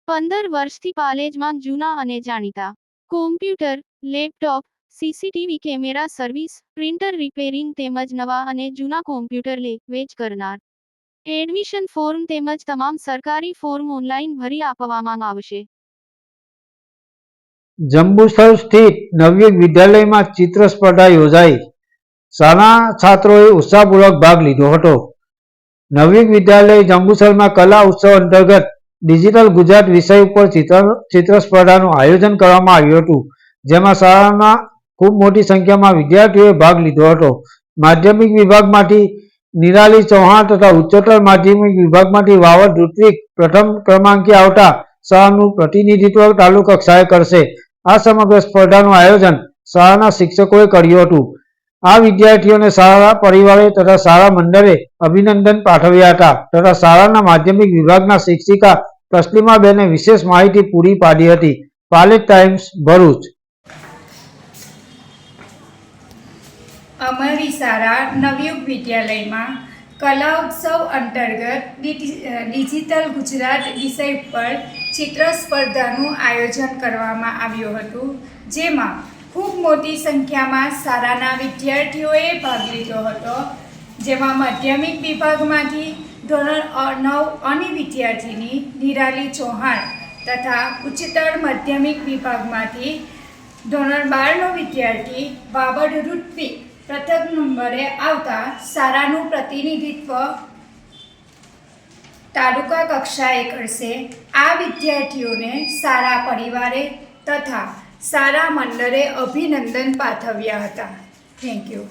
15 વર્ષથી પાલેજમાં જૂના અને જાણીતા computer, laptop, CCTV camera service, printer repairing તેમજ નવા અને જૂના કોમ્પ્યુટર લે વેચ કરનાર. એડમિશન ફોર્મ તેમજ તમામ સરકારી ફોર્મ ઓનલાઈન ભરી આપવામાં આવશે. જંબુસર સ્થિત નવયુગ વિદ્યાલયમાં ચિત્ર સ્પર્ધા યોજાઈ. શાળાના છાત્રોએ ઉત્સાહપૂર્વક ભાગ લીધો હતો. નવયુગ વિદ્યાલય જંબુસરમાં કલા ઉત્સવ અંતર્ગત ડિજિટલ ગુજરાત વિષય ઉપર ચિત્ર સ્પર્ધાનું આયોજન કરવામાં આવ્યું હતું, જેમાં શાળાના ખૂબ મોટી સંખ્યામાં વિદ્યાર્થીઓએ ભાગ લીધો હતો. માધ્યમિક વિભાગમાંથી નિરાલી ચૌહાણ તથા ઉચ્ચતર માધ્યમિક વિભાગમાંથી વાવડ ઋત્વિક પ્રથમ ક્રમાંકે આવતા શાળાનું પ્રતિનિધિત્વ તાલુકા કક્ષાએ કરશે. આ સમગ્ર સ્પર્ધાનું આયોજન શાળાના શિક્ષકોએ કર્યું હતું. આ વિદ્યાર્થીઓને શાળા પરિવારે તથા શાળા મંડળે અભિનંદન પાઠવ્યા હતા તથા શાળાના માધ્યમિક વિભાગના શિક્ષિકા તસ્લીમાબેને વિશેષ માહિતી પૂરી પાડી હતી. પાલેજ ટાઈમ્સ, ભરૂચ. અમારી શાળા નવયુગ વિદ્યાલયમાં કલા ઉત્સવ અંતર્ગત ડિજિટલ ગુજરાત વિષય પર ચિત્ર સ્પર્ધાનું આયોજન કરવામાં આવ્યું હતું, જેમાં ખૂબ મોટી સંખ્યામાં શાળાના વિદ્યાર્થીઓએ ભાગ લીધો હતો. જેમાં માધ્યમિક વિભાગમાંથી ધોરણ 9 વિદ્યાર્થીની નિરાલી ચૌહાણ તથા ઉચ્ચતર માધ્યમિક વિભાગમાંથી ધોરણ 12નો વિદ્યાર્થી વાવડ ઋત્વિક પ્રથમ નંબરે આવતા શાળાનું પ્રતિનિધિત્વ તાલુકા કક્ષાએ કરશે. આ વિદ્યાર્થીઓને શાળા પરિવારે તથા શાળા મંડળે અભિનંદન પાઠવ્યા હતા. Thank you.